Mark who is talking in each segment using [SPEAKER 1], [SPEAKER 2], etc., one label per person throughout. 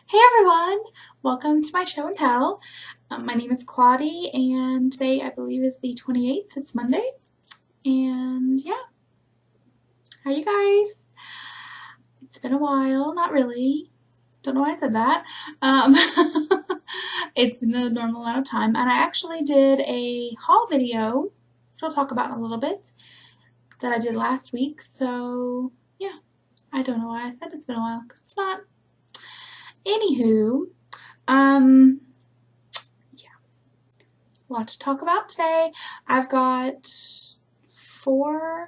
[SPEAKER 1] Hey everyone! Welcome to my show and tell. My name is Claudie and today I believe is the 28th. It's Monday. And yeah, how are you guys? It's been a while. Not really. Don't know why I said that. Um, it's been the normal amount of time and I actually did a haul video, which I'll talk about in a little bit, that I did last week. So yeah, I don't know why I said it's been a while because it's not. Anywho, um, a lot to talk about today. I've got no,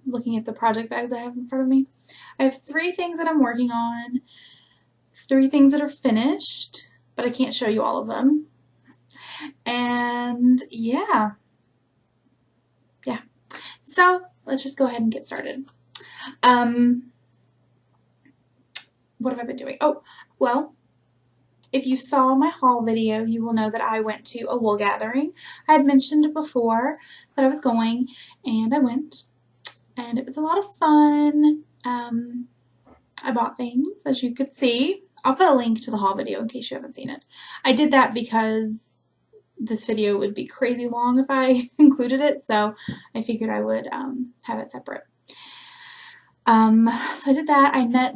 [SPEAKER 1] looking at the project bags I have in front of me. I have 3 things that I'm working on, 3 things that are finished, but I can't show you all of them. And yeah. So let's just go ahead and get started. What have I been doing? Oh, well, if you saw my haul video, you will know that I went to a wool gathering. I had mentioned before that I was going, and I went, and it was a lot of fun. I bought things, as you could see. I'll put a link to the haul video in case you haven't seen it. I did that because this video would be crazy long if I included it, so I figured I would have it separate. So I did that. I met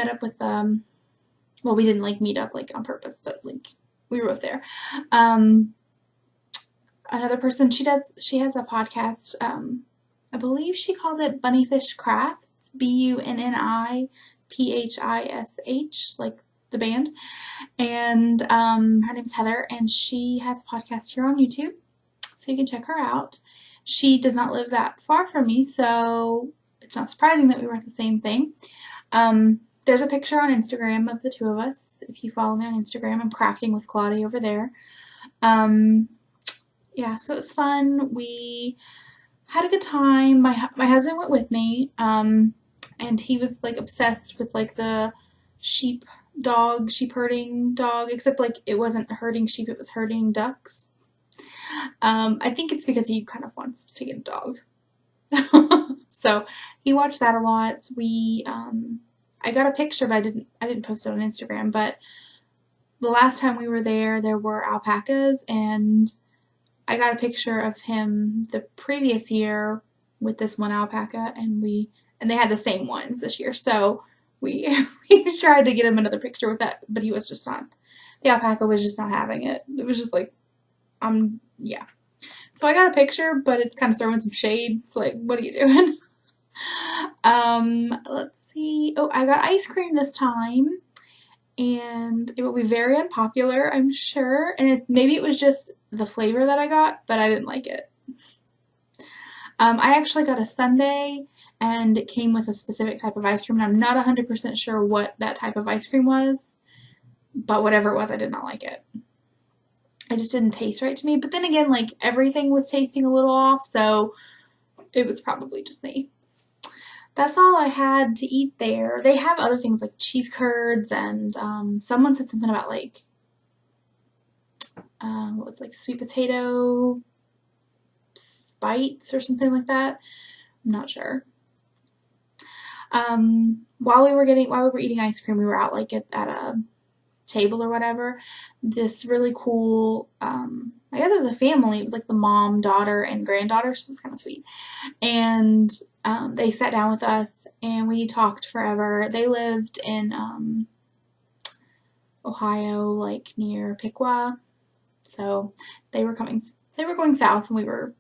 [SPEAKER 1] up with well, we didn't like meet up like on purpose, but like we were both there. Another person, she has a podcast. I believe she calls it Bunnyfish Crafts. It's BUNNIPHISH, like the band. And her name's Heather, and she has a podcast here on YouTube, so you can check her out. She does not live that far from me, so it's not surprising that we were at the same thing. There's a picture on Instagram of the two of us. If you follow me on Instagram, I'm crafting with Claudie over there. Yeah, so it was fun. We had a good time. My husband went with me, and he was like obsessed with like the sheep herding dog, except like it wasn't herding sheep, it was herding ducks. I think it's because he kind of wants to get a dog. So he watched that a lot. I got a picture, but I didn't post it on Instagram, but the last time we were there were alpacas, and I got a picture of him the previous year with this one alpaca, and they had the same ones this year, so we tried to get him another picture with that, but he was just not, the alpaca was just not having it. It was just like, yeah. So I got a picture, but it's kind of throwing some shade. It's like, what are you doing? Let's see. Oh, I got ice cream this time, and it will be very unpopular, I'm sure. And maybe it was just the flavor that I got, but I didn't like it. I actually got a sundae, and it came with a specific type of ice cream, and I'm not 100% sure what that type of ice cream was, but whatever it was, I did not like it. It just didn't taste right to me. But then again, like, everything was tasting a little off, so it was probably just me. That's all I had to eat there. They have other things like cheese curds, and someone said something about like, what was it, like sweet potato bites or something like that. I'm not sure. While we were eating ice cream, we were out like at a table or whatever. This really cool, I guess it was a family. It was like the mom, daughter, and granddaughter, so it was kind of sweet. And they sat down with us and we talked forever. They lived in Ohio, like near Piqua. So they were going south, and we were,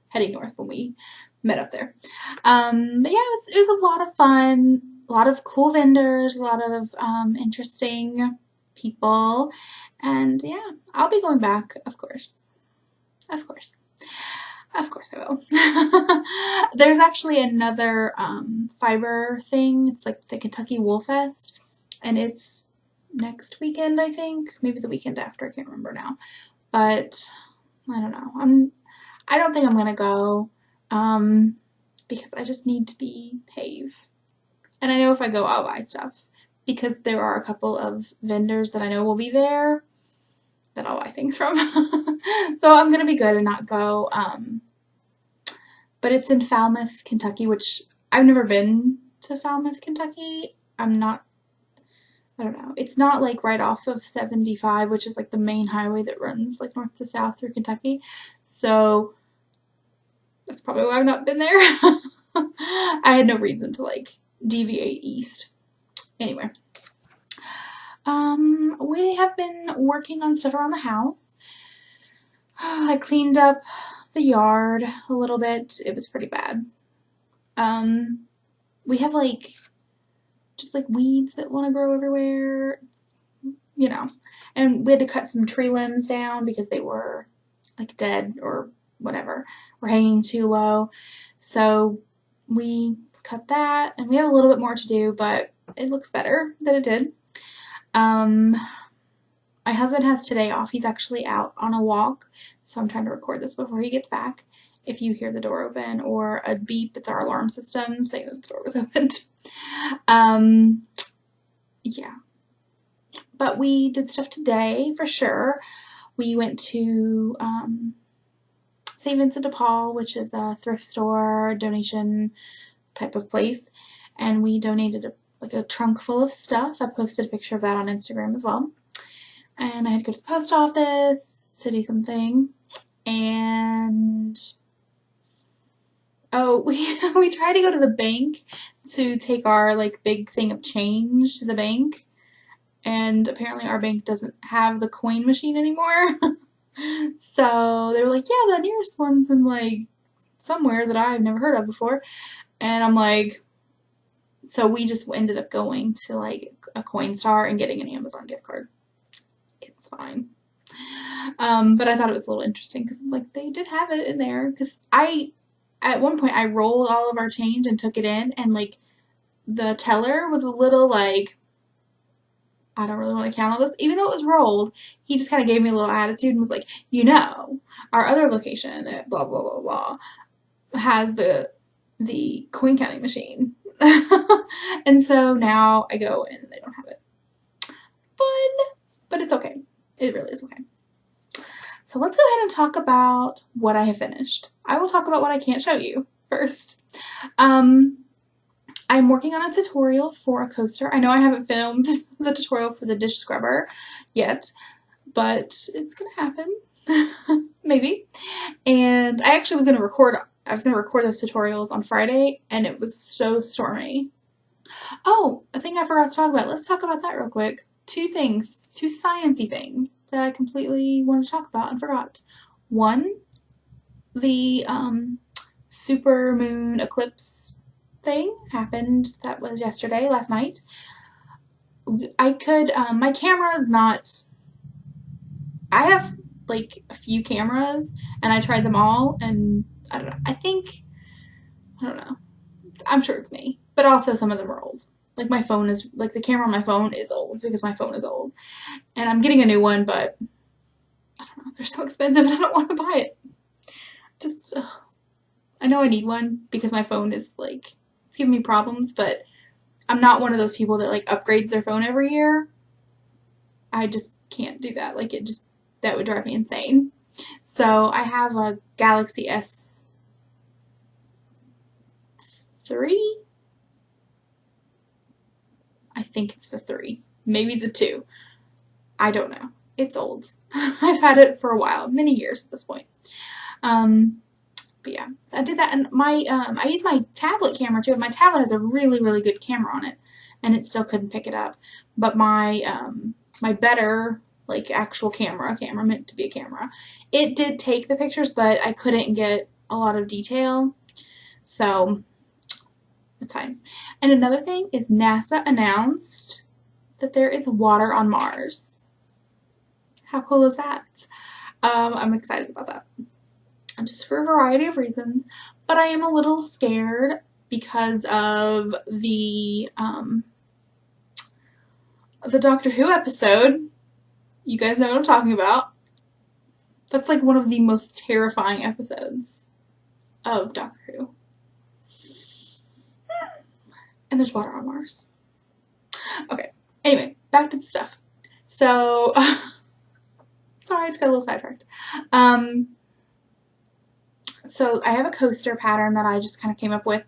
[SPEAKER 1] heading north when we met up there. But yeah, it was a lot of fun, a lot of cool vendors, a lot of interesting people, and yeah, I'll be going back, of course. Of course. Of course I will. There's actually another fiber thing. It's like the Kentucky Wool Fest, and it's next weekend, I think. Maybe the weekend after, I can't remember now. But I don't know. I don't think I'm gonna go because I just need to behave. And I know if I go, I'll buy stuff because there are a couple of vendors that I know will be there that I'll buy things from. So I'm gonna be good and not go. But it's in Falmouth, Kentucky, which I've never been to Falmouth, Kentucky. I don't know. It's not like right off of 75, which is like the main highway that runs like north to south through Kentucky. So that's probably why I've not been there. I had no reason to like deviate east. Anyway, we have been working on stuff around the house. I cleaned up the yard a little bit. It was pretty bad. We have like just like weeds that want to grow everywhere, you know, and we had to cut some tree limbs down because they were like dead or whatever, were hanging too low. So we cut that, and we have a little bit more to do, but it looks better than it did. My husband has today off. He's actually out on a walk, so I'm trying to record this before he gets back. If you hear the door open or a beep, it's our alarm system saying that the door was opened. Yeah. But we did stuff today for sure. We went to St. Vincent de Paul, which is a thrift store donation type of place, and we donated like a trunk full of stuff. I posted a picture of that on Instagram as well. And I had to go to the post office to do something, and oh, we tried to go to the bank to take our like big thing of change to the bank, and apparently our bank doesn't have the coin machine anymore. So they were like, yeah, the nearest one's in like somewhere that I've never heard of before. And I'm like, so we just ended up going to like a Coinstar and getting an Amazon gift card. It's fine. But I thought it was a little interesting because like they did have it in there, because at one point I rolled all of our change and took it in, and like the teller was a little like, I don't really want to count on this, even though it was rolled. He just kind of gave me a little attitude and was like, you know, our other location at blah blah blah blah has the coin counting machine. And so now I go and they don't have it. Fun, but it's okay. It really is okay. So let's go ahead and talk about what I have finished. I will talk about what I can't show you first. I'm working on a tutorial for a coaster. I know I haven't filmed the tutorial for the dish scrubber yet, but it's gonna happen. Maybe. And I actually was gonna record those tutorials on Friday, and it was so stormy. Oh, a thing I forgot to talk about. Let's talk about that real quick. Two sciencey things that I completely wanted to talk about and forgot. One, the super moon eclipse thing happened. That was last night. I could, my camera is not, I have like a few cameras and I tried them all, and I don't know, I don't know. I'm sure it's me, but also some of them are old. Like my phone is, like the camera on my phone is old because my phone is old. And I'm getting a new one, but I don't know, they're so expensive and I don't want to buy it. Just, I know I need one because my phone is like, it's giving me problems, but I'm not one of those people that like upgrades their phone every year. I just can't do that. Like that would drive me insane. So I have a Galaxy S3? I think it's the 3. Maybe the 2. I don't know. It's old. I've had it for a while. Many years at this point. But yeah, I did that, and my I used my tablet camera too. My tablet has a really, really good camera on it, and it still couldn't pick it up. But my my better like actual camera meant to be a camera, it did take the pictures, but I couldn't get a lot of detail, so it's fine. And another thing is NASA announced that there is water on Mars. How cool is that? I'm excited about that. Just for a variety of reasons, but I am a little scared because of the Doctor Who episode. You guys know what I'm talking about. That's like one of the most terrifying episodes of Doctor Who. And there's water on Mars. Okay, anyway, back to the stuff. So, sorry, I just got a little sidetracked. So I have a coaster pattern that I just kind of came up with.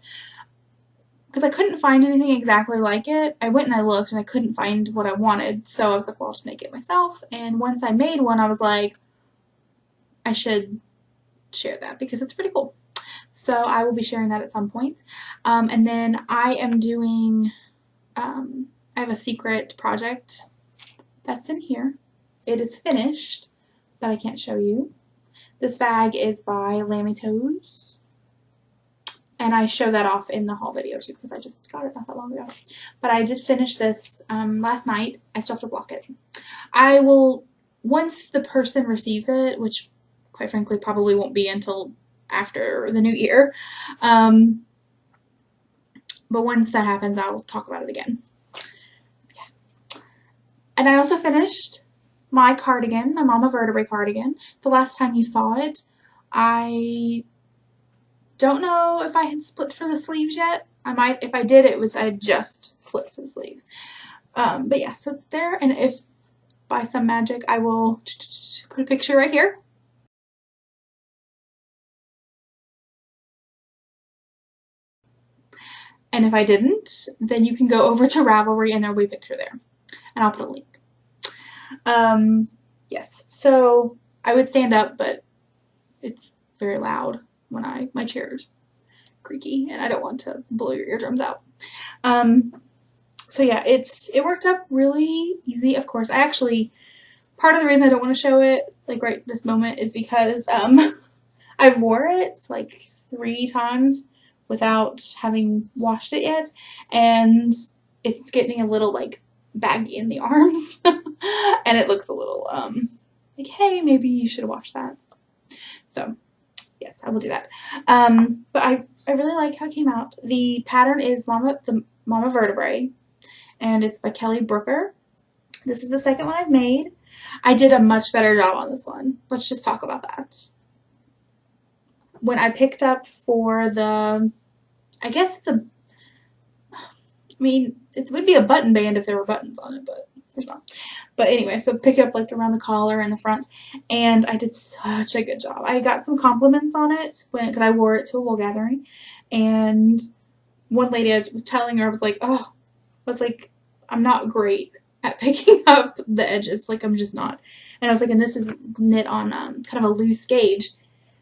[SPEAKER 1] because I couldn't find anything exactly like it. I went and I looked and I couldn't find what I wanted. So I was like, well, I'll just make it myself. And once I made one, I was like, I should share that because it's pretty cool. So I will be sharing that at some point. And then I am doing, I have a secret project that's in here. It is finished, but I can't show you. This bag is by Lammy Toes. And I show that off in the haul video too because I just got it not that long ago. But I did finish this last night. I still have to block it. I will, once the person receives it, which quite frankly probably won't be until after the new year. But once that happens, I'll talk about it again. Yeah. And I also finished my cardigan, my Mama Vertebrae cardigan. The last time you saw it, I don't know if I had split for the sleeves yet. I might, if I did, I had just split for the sleeves. But yeah, so it's there, and if by some magic I will put a picture right here. And if I didn't, then you can go over to Ravelry and there'll be a picture there. And I'll put a link. Yes, so I would stand up, but it's very loud when my chair's creaky and I don't want to blow your eardrums out. So yeah, it worked out really easy. Of course, part of the reason I don't want to show it like right this moment is because I wore it like 3 times without having washed it yet, and it's getting a little like baggy in the arms and it looks a little like, hey, maybe you should wash that. So yes, I will do that. But I really like how it came out. The pattern is the Mama Vertebrae, and it's by Kelly Brooker. This is the second one I've made. I did a much better job on this one. Let's just talk about that. When I picked up for the, I guess it would be a button band if there were buttons on it, but there's not. But anyway, so pick up like around the collar and the front, and I did such a good job. I got some compliments on it because I wore it to a wool gathering, and one lady, I was telling her, I was like, I'm not great at picking up the edges, like I'm just not. And I was like, and this is knit on kind of a loose gauge.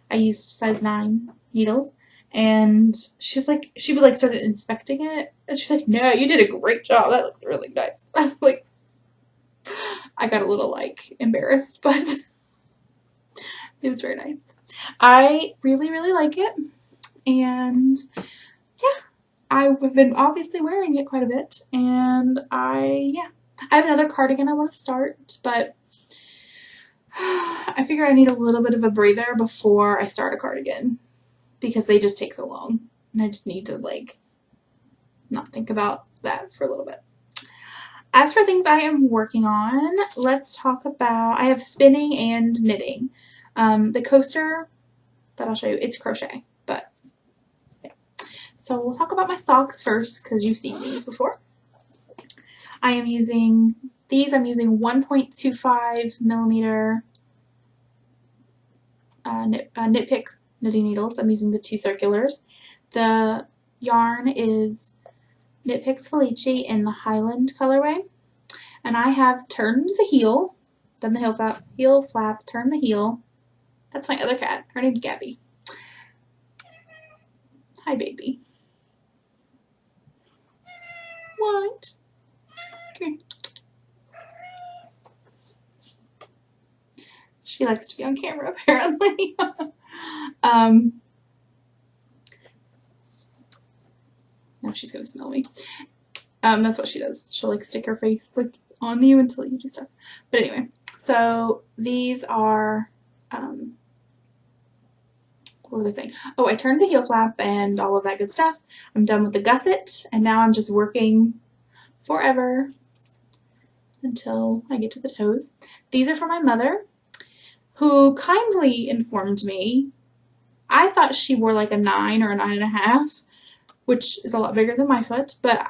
[SPEAKER 1] I used size 9 needles, and she would like started inspecting it, and she's like, no, you did a great job. That looks really nice. I was like, I got a little like embarrassed, but it was very nice. I really, really like it, and yeah, I've been obviously wearing it quite a bit, and I have another cardigan I want to start, but I figure I need a little bit of a breather before I start a cardigan because they just take so long, and I just need to like not think about that for a little bit. As for things I am working on, let's talk about, I have spinning and knitting. The coaster that I'll show you, it's crochet, but yeah. So we'll talk about my socks first because you've seen these before. I am using these, I'm using 1.25 millimeter Knit Picks knitting needles. I'm using the 2 circulars. The yarn is Knit Picks Felici in the Highland colorway. And I have turned the heel, done the heel flap, turned the heel. That's my other cat. Her name's Gabby. Hi, baby. What? Okay. She likes to be on camera, apparently. Now she's gonna smell me. That's what she does. She'll like stick her face like on you until you do stuff. But anyway, so these are, what was I saying? Oh, I turned the heel flap and all of that good stuff. I'm done with the gusset, and now I'm just working forever until I get to the toes. These are for my mother, who kindly informed me. I thought she wore like a 9 or a 9.5, which is a lot bigger than my foot, but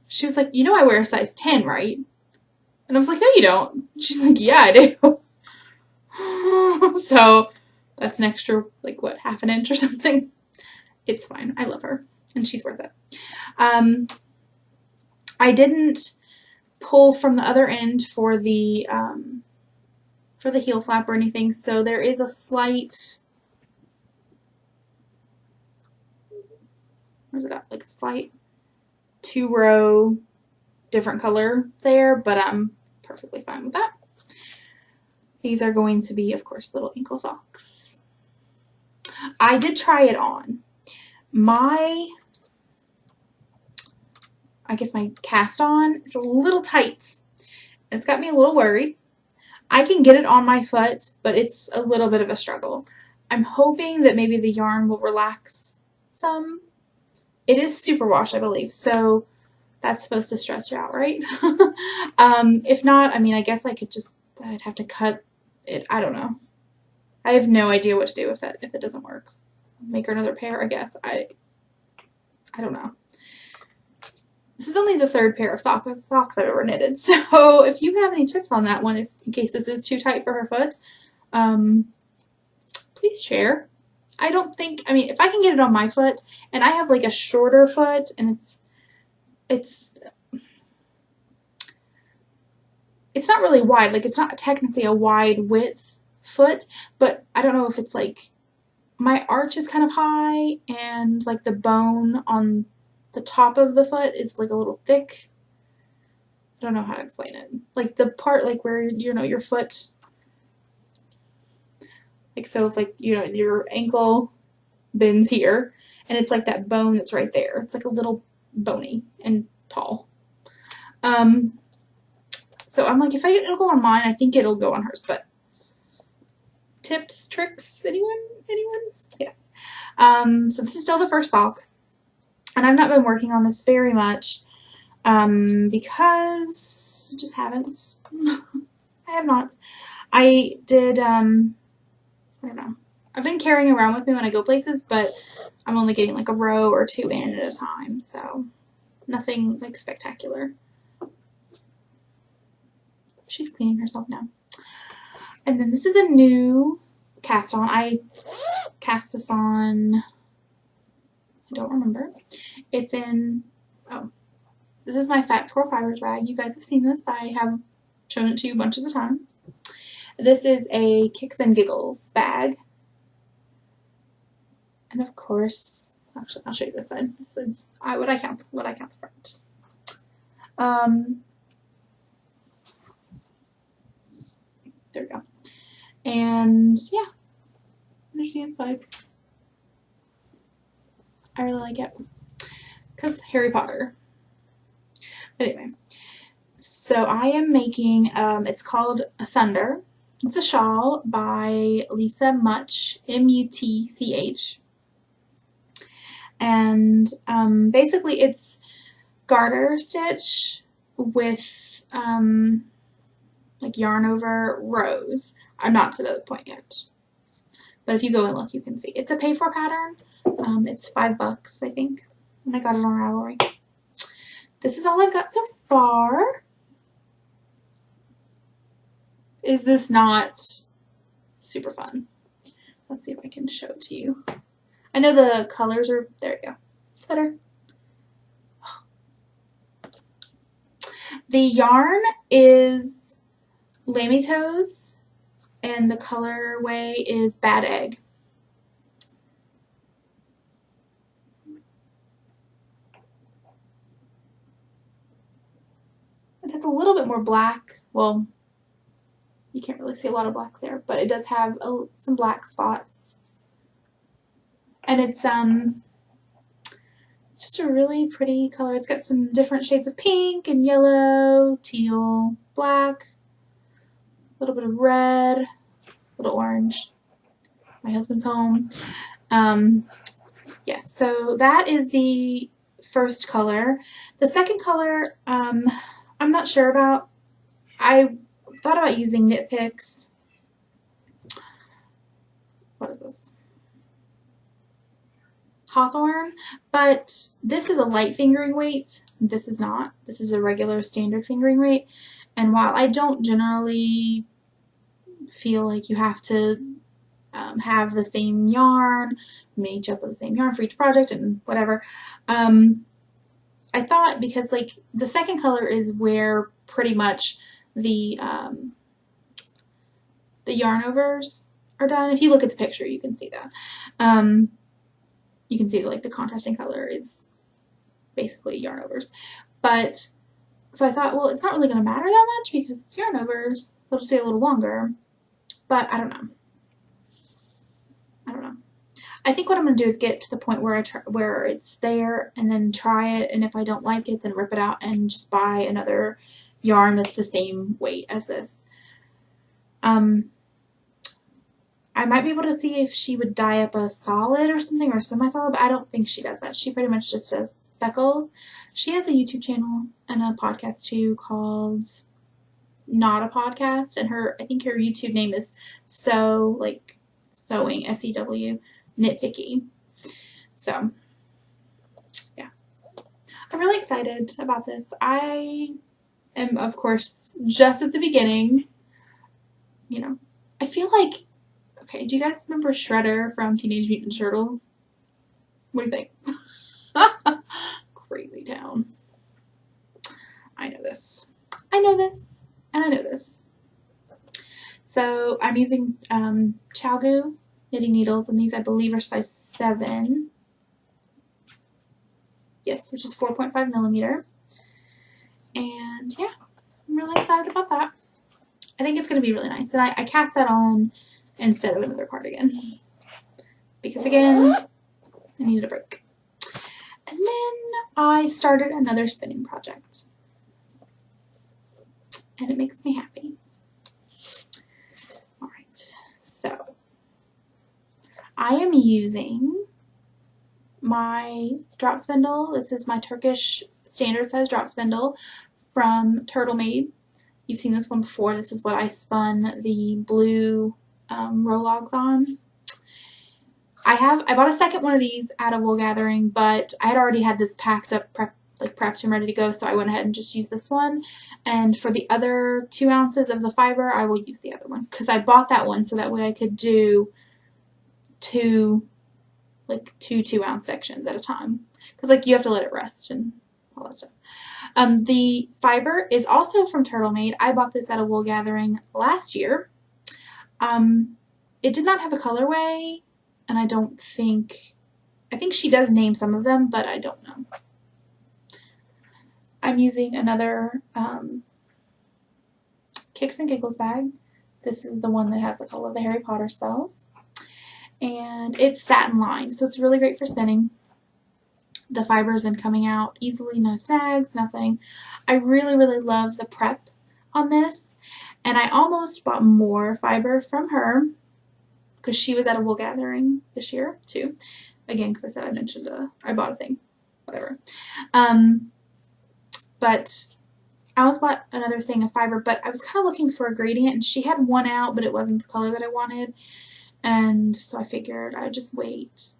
[SPEAKER 1] she was like, you know I wear a size 10, right? And I was like, no, you don't. She's like, yeah, I do. So that's an extra, like, what, half an inch or something? It's fine. I love her. and she's worth it. I didn't pull from the other end for the heel flap or anything, so there is a slight, where's it at? Like a slight 2-row different color there, but I'm perfectly fine with that. These are going to be, of course, little ankle socks. I did try it on. I guess my cast on is a little tight. It's got me a little worried. I can get it on my foot, but it's a little bit of a struggle. I'm hoping that maybe the yarn will relax some. It is superwash, I believe, so that's supposed to stretch out, right? If not, I mean, I guess I'd have to cut it. I don't know. I have no idea what to do with it if it doesn't work. Make her another pair, I guess. I don't know. This is only the 3rd pair of socks I've ever knitted, so if you have any tips on that one, in case this is too tight for her foot, please share. I mean, if I can get it on my foot, and I have like a shorter foot, and it's not really wide, like it's not technically a wide width foot, but I don't know if it's like, my arch is kind of high, and like the bone on the top of the foot is like a little thick. I don't know how to explain it. Like the part like where, you know, your foot, like so if like, you know, your ankle bends here, and it's like that bone that's right there. It's like a little bony and tall. So I'm like, if it'll go on mine, I think it'll go on hers, but tips, tricks, anyone? Yes. So this is still the first sock. And I've not been working on this very much because I just haven't. I have not. I did, I don't know. I've been carrying around with me when I go places, but I'm only getting like a row or 2 in at a time, so nothing like spectacular. She's cleaning herself now. And then this is a new cast on. I cast this on, I don't remember. It's in, oh, this is my Fat Squirrel Fibers rag. You guys have seen this. I have shown it to you a bunch of the times. This is a Kicks and Giggles bag. And of course, actually, I'll show you this side. This is what I count the front. There we go. And yeah, there's the inside. I really like it because Harry Potter. But anyway, so I am making, it's called Asunder. It's a shawl by Lisa Mutch, M-U-T-C-H. And basically it's garter stitch with like yarn over rows. I'm not to that point yet, but if you go and look, you can see. It's a pay-for pattern. It's $5, I think, and I got it on Ravelry. This is all I've got so far. Is this not super fun? Let's see if I can show it to you. I know the colors are, there you go. It's better. The yarn is Lammy Toes, and the colorway is Bad Egg. It has a little bit more black. Well, you can't really see a lot of black there, but it does have some black spots. And it's just a really pretty color. It's got some different shades of pink and yellow, teal, black, a little bit of red, a little orange. My husband's home. Yeah, so that is the first color. The second color, I'm not sure about. I thought about using Knit Picks. What is this? Hawthorn, but this is a light fingering weight. This is not. This is a regular standard fingering weight. And while I don't generally feel like you have to have the same yarn, match up with the same yarn for each project and whatever. I thought, because like the second color is where pretty much the yarn overs are done. If you look at the picture, you can see that. You can see that like the contrasting color is basically yarn overs. But so I thought, well, it's not really going to matter that much because it's yarn overs. They'll just be a little longer. But I don't know. I think what I'm going to do is get to the point where where it's there and then try it, and if I don't like it, then rip it out and just buy another yarn that's the same weight as this. I might be able to see if she would dye up a solid or something, or semi-solid, but I don't think she does that. She pretty much just does speckles. She has a YouTube channel and a podcast too called Not a Podcast, and I think her YouTube name is sewing, SEW, nitpicky. So yeah, I'm really excited about this. I am, of course, just at the beginning. You know, I feel like, okay, do you guys remember Shredder from Teenage Mutant Ninja Turtles? What do you think? Crazy town. I know this, and I know this. So I'm using Chalgu knitting needles, and these I believe are size 7. Yes, which is 4.5 millimeter. And yeah, I'm really excited about that. I think it's going to be really nice. And I cast that on instead of another cardigan because, again, I needed a break. And then I started another spinning project, and it makes me happy. All right, so I am using my drop spindle. This is my Turkish standard size drop spindle from Turtle Made. You've seen this one before. This is what I spun the blue row-logs on. I bought a second one of these at a wool gathering, but I had already had this packed up, prepped and ready to go, so I went ahead and just used this one. And for the other 2 ounces of the fiber, I will use the other one because I bought that one so that way I could do two 2-ounce sections at a time, because you have to let it rest and all that stuff. The fiber is also from Turtle Made. I bought this at a wool gathering last year. It did not have a colorway, and I think she does name some of them, but I don't know. I'm using another Kicks and Giggles bag. This is the one that has all of the Harry Potter spells. And it's satin lined, so it's really great for spinning. The fiber has been coming out easily, no snags, nothing. I really, really love the prep on this, and I almost bought more fiber from her because she was at a wool gathering this year too. Again, because I said I mentioned I bought a thing, whatever. But I almost bought another thing of fiber, but I was kind of looking for a gradient, and she had one out, but it wasn't the color that I wanted. And so I figured I'd just wait,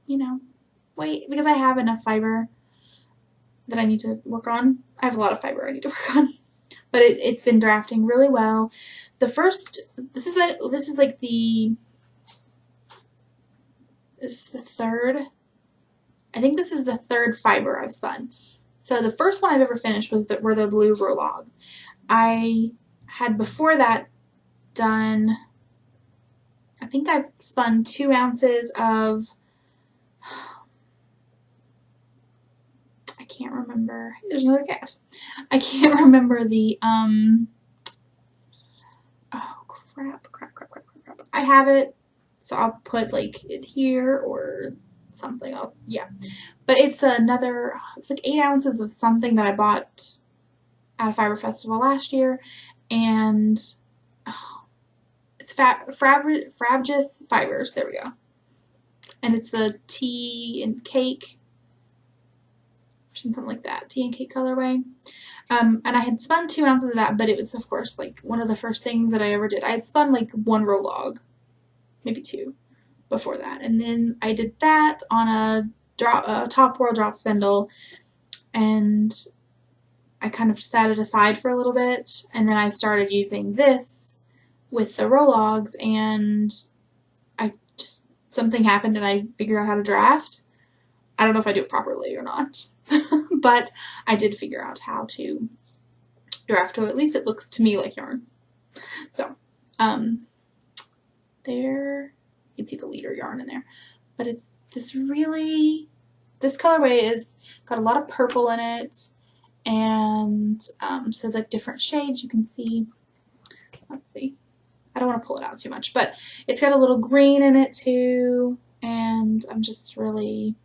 [SPEAKER 1] because I have enough fiber that I need to work on. I have a lot of fiber I need to work on, but it's been drafting really well. This is the third, I think this is the third fiber I've spun. So the first one I've ever finished were the blue row-logs. I had before that done, I think I've spun 2 ounces of, I can't remember, there's another cat. I can't remember the, oh crap. I have it, so I'll put it here or something. But it's it's 8 ounces of something that I bought at a fiber festival last year, and it's Frabjous Fibers. There we go. And it's the tea and cake, or something like that, tea and cake colorway. And I had spun 2 ounces of that, but it was, of course, one of the first things that I ever did. I had spun 1 row log, maybe 2, before that. And then I did that on a top whirl drop spindle, and I kind of set it aside for a little bit, and then I started using this with the row logs, and something happened and I figured out how to draft. I don't know if I do it properly or not, but I did figure out how to draft, or at least it looks to me like yarn. So, there, you can see the leader yarn in there, but it's this really, this colorway is got a lot of purple in it, and so like different shades you can see. Let's see, I don't want to pull it out too much, but it's got a little green in it too, and I'm just really,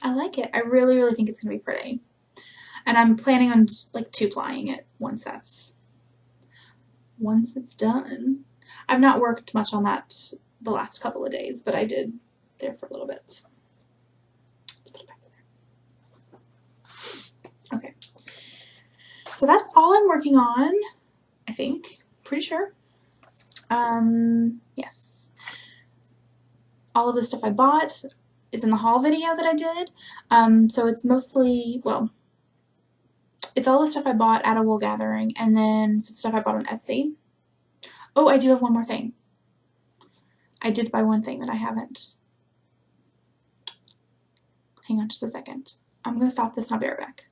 [SPEAKER 1] I like it. I really, really think it's going to be pretty. And I'm planning on like 2-plying it once it's done. I've not worked much on that the last couple of days, but I did there for a little bit. Let's put it back there. Okay. So that's all I'm working on, I think. Pretty sure. Yes. All of the stuff I bought is in the haul video that I did. So it's mostly, well, it's all the stuff I bought at a wool gathering, and then some stuff I bought on Etsy. Oh, I do have one more thing. I did buy one thing that I haven't. Hang on just a second. I'm going to stop this and I'll be right back.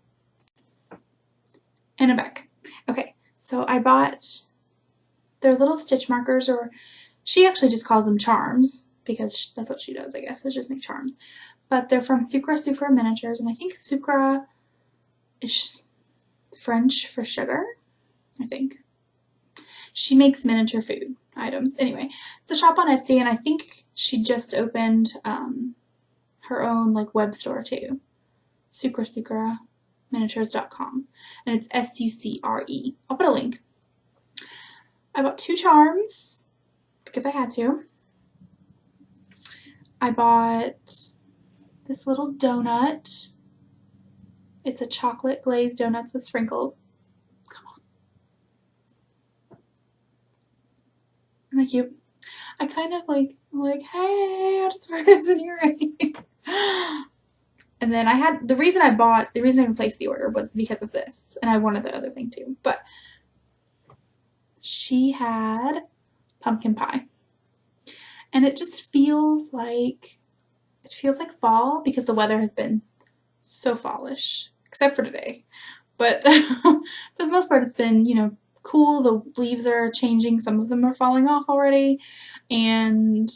[SPEAKER 1] And I'm back. Okay, so I bought their little stitch markers, or she actually just calls them charms, because that's what she does, I guess, is just make charms. But they're from Sucra Miniatures, and I think Sucra is French for sugar, I think. She makes miniature food items. Anyway, it's a shop on Etsy, and I think she just opened her own like web store too. sucraminiatures.com, and it's SUCRE. I'll put a link. I bought 2 charms because I had to. I bought this little donut. It's a chocolate glazed donuts with sprinkles. Come on. Isn't that cute? I kind of like, hey, I'll just wear this in earring. And then I had, the reason I even placed the order was because of this. And I wanted the other thing too. But she had pumpkin pie. And it just feels like, fall, because the weather has been so fallish, except for today. But for the most part, it's been, you know, cool. The leaves are changing. Some of them are falling off already. And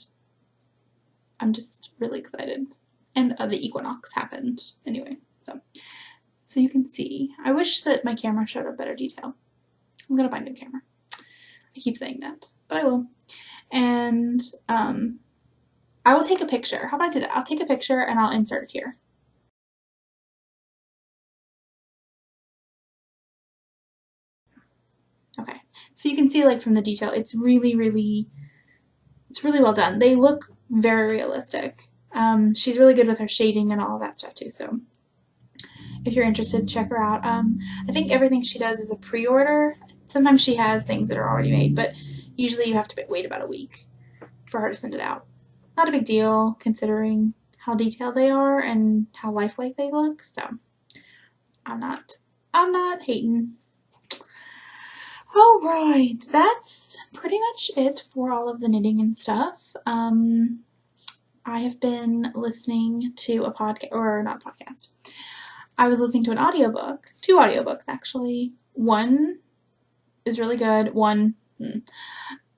[SPEAKER 1] I'm just really excited. And the equinox happened anyway. So you can see. I wish that my camera showed a better detail. I'm going to buy a new camera. I keep saying that, but I will. And I will take a picture. How about I do that? I'll take a picture and I'll insert it here. Okay, so you can see like from the detail, it's really well done. They look very realistic. She's really good with her shading and all of that stuff too, so if you're interested, check her out. I think everything she does is a pre-order. Sometimes she has things that are already made, but usually you have to wait about a week for her to send it out. Not a big deal considering how detailed they are and how lifelike they look, so I'm not hating. Alright, that's pretty much it for all of the knitting and stuff. I have been listening to a podcast, or not a podcast. I was listening to an audiobook, 2 audiobooks actually. One is really good,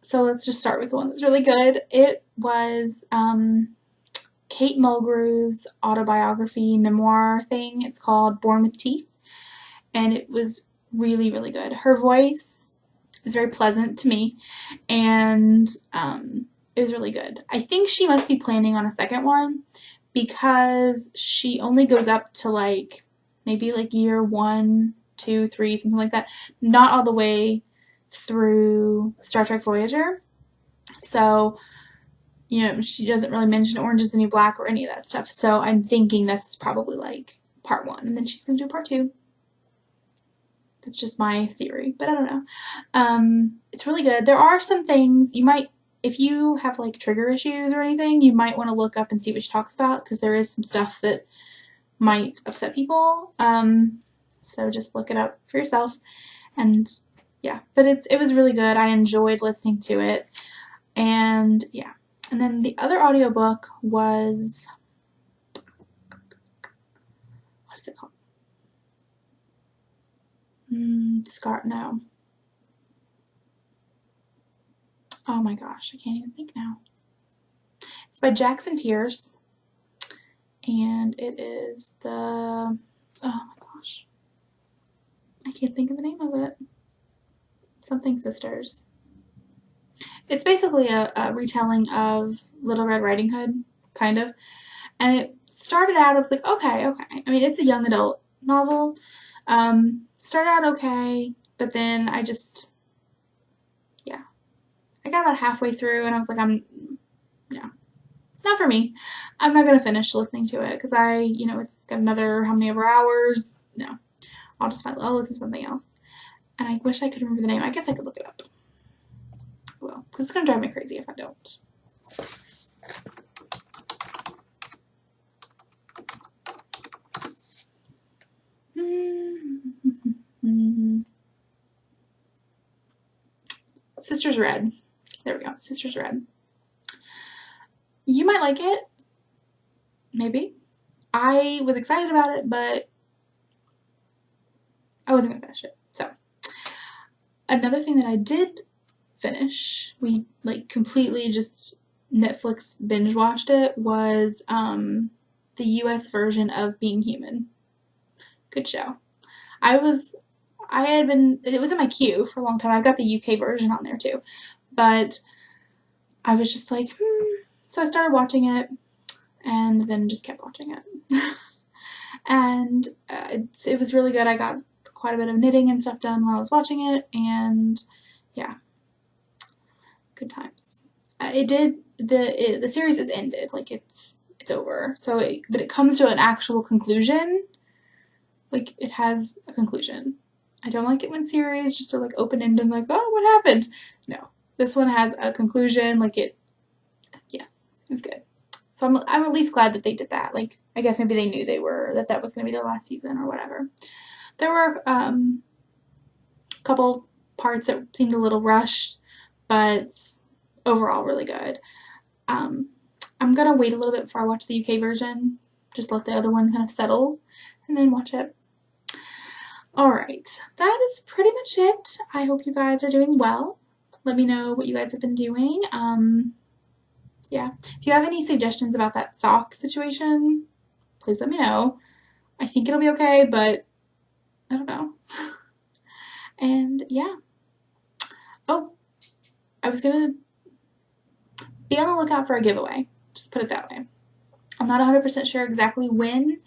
[SPEAKER 1] so let's just start with the one that's really good. It was Kate Mulgrew's autobiography memoir thing. It's called Born with Teeth, and it was really good. Her voice is very pleasant to me, and it was really good. I think she must be planning on a second one because she only goes up to like maybe like year 1, 2, 3, something like that. Not all the way through Star Trek Voyager. So, you know, she doesn't really mention Orange is the New Black or any of that stuff. So I'm thinking this is probably like part 1, and then she's going to do part 2. That's just my theory, but I don't know. It's really good. There are some things you might, if you have like trigger issues or anything, you might want to look up and see what she talks about, because there is some stuff that might upset people. So just look it up for yourself. And yeah, but it was really good. I enjoyed listening to it. And yeah, And then the other audiobook was, what is it called? No. Oh my gosh, I can't even think now. It's by Jackson Pierce, and it is the, oh my gosh, I can't think of the name of it. Something Sisters. It's basically a retelling of Little Red Riding Hood, kind of. And it started out, I was like, okay. I mean, it's a young adult novel. Started out okay, but then I just, yeah. I got about halfway through and I was like, no, not for me. I'm not going to finish listening to it because it's got another how many over hours. No, I'll listen to something else. And I wish I could remember the name. I guess I could look it up. Well, because it's going to drive me crazy if I don't. Sisters Red. There we go. Sisters Red. You might like it. Maybe. I was excited about it, but I wasn't going to finish it. So, another thing that I did finish, we completely just Netflix binge watched it, was the US version of Being Human. Good show. It was in my queue for a long time. I've got the UK version on there too. But I was just like, So I started watching it and then just kept watching it. And it was really good. I got quite a bit of knitting and stuff done while I was watching it, and yeah, good times. The series is ended, it's over. But it comes to an actual conclusion. It has a conclusion. I don't like it when series just are open-ended, oh, what happened? No, this one has a conclusion. Yes, it was good. So I'm at least glad that they did that. I guess maybe they knew that was going to be their last season or whatever. There were a couple parts that seemed a little rushed, but overall really good. I'm going to wait a little bit before I watch the UK version. Just let the other one kind of settle and then watch it. Alright, that is pretty much it. I hope you guys are doing well. Let me know what you guys have been doing. Yeah, if you have any suggestions about that sock situation, please let me know. I think it'll be okay, but I don't know. And yeah. Oh, I was gonna be on the lookout for a giveaway. Just put it that way. I'm not 100% sure exactly when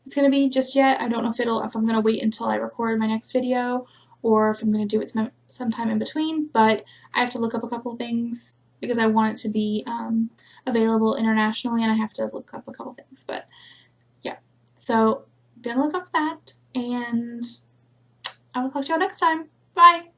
[SPEAKER 1] it's gonna be just yet. I don't know if I'm gonna wait until I record my next video or if I'm gonna do it sometime in between, but I have to look up a couple things because I want it to be available internationally, and I have to look up a couple things. But yeah, so be on the lookout for that, and I will talk to y'all next time. Bye!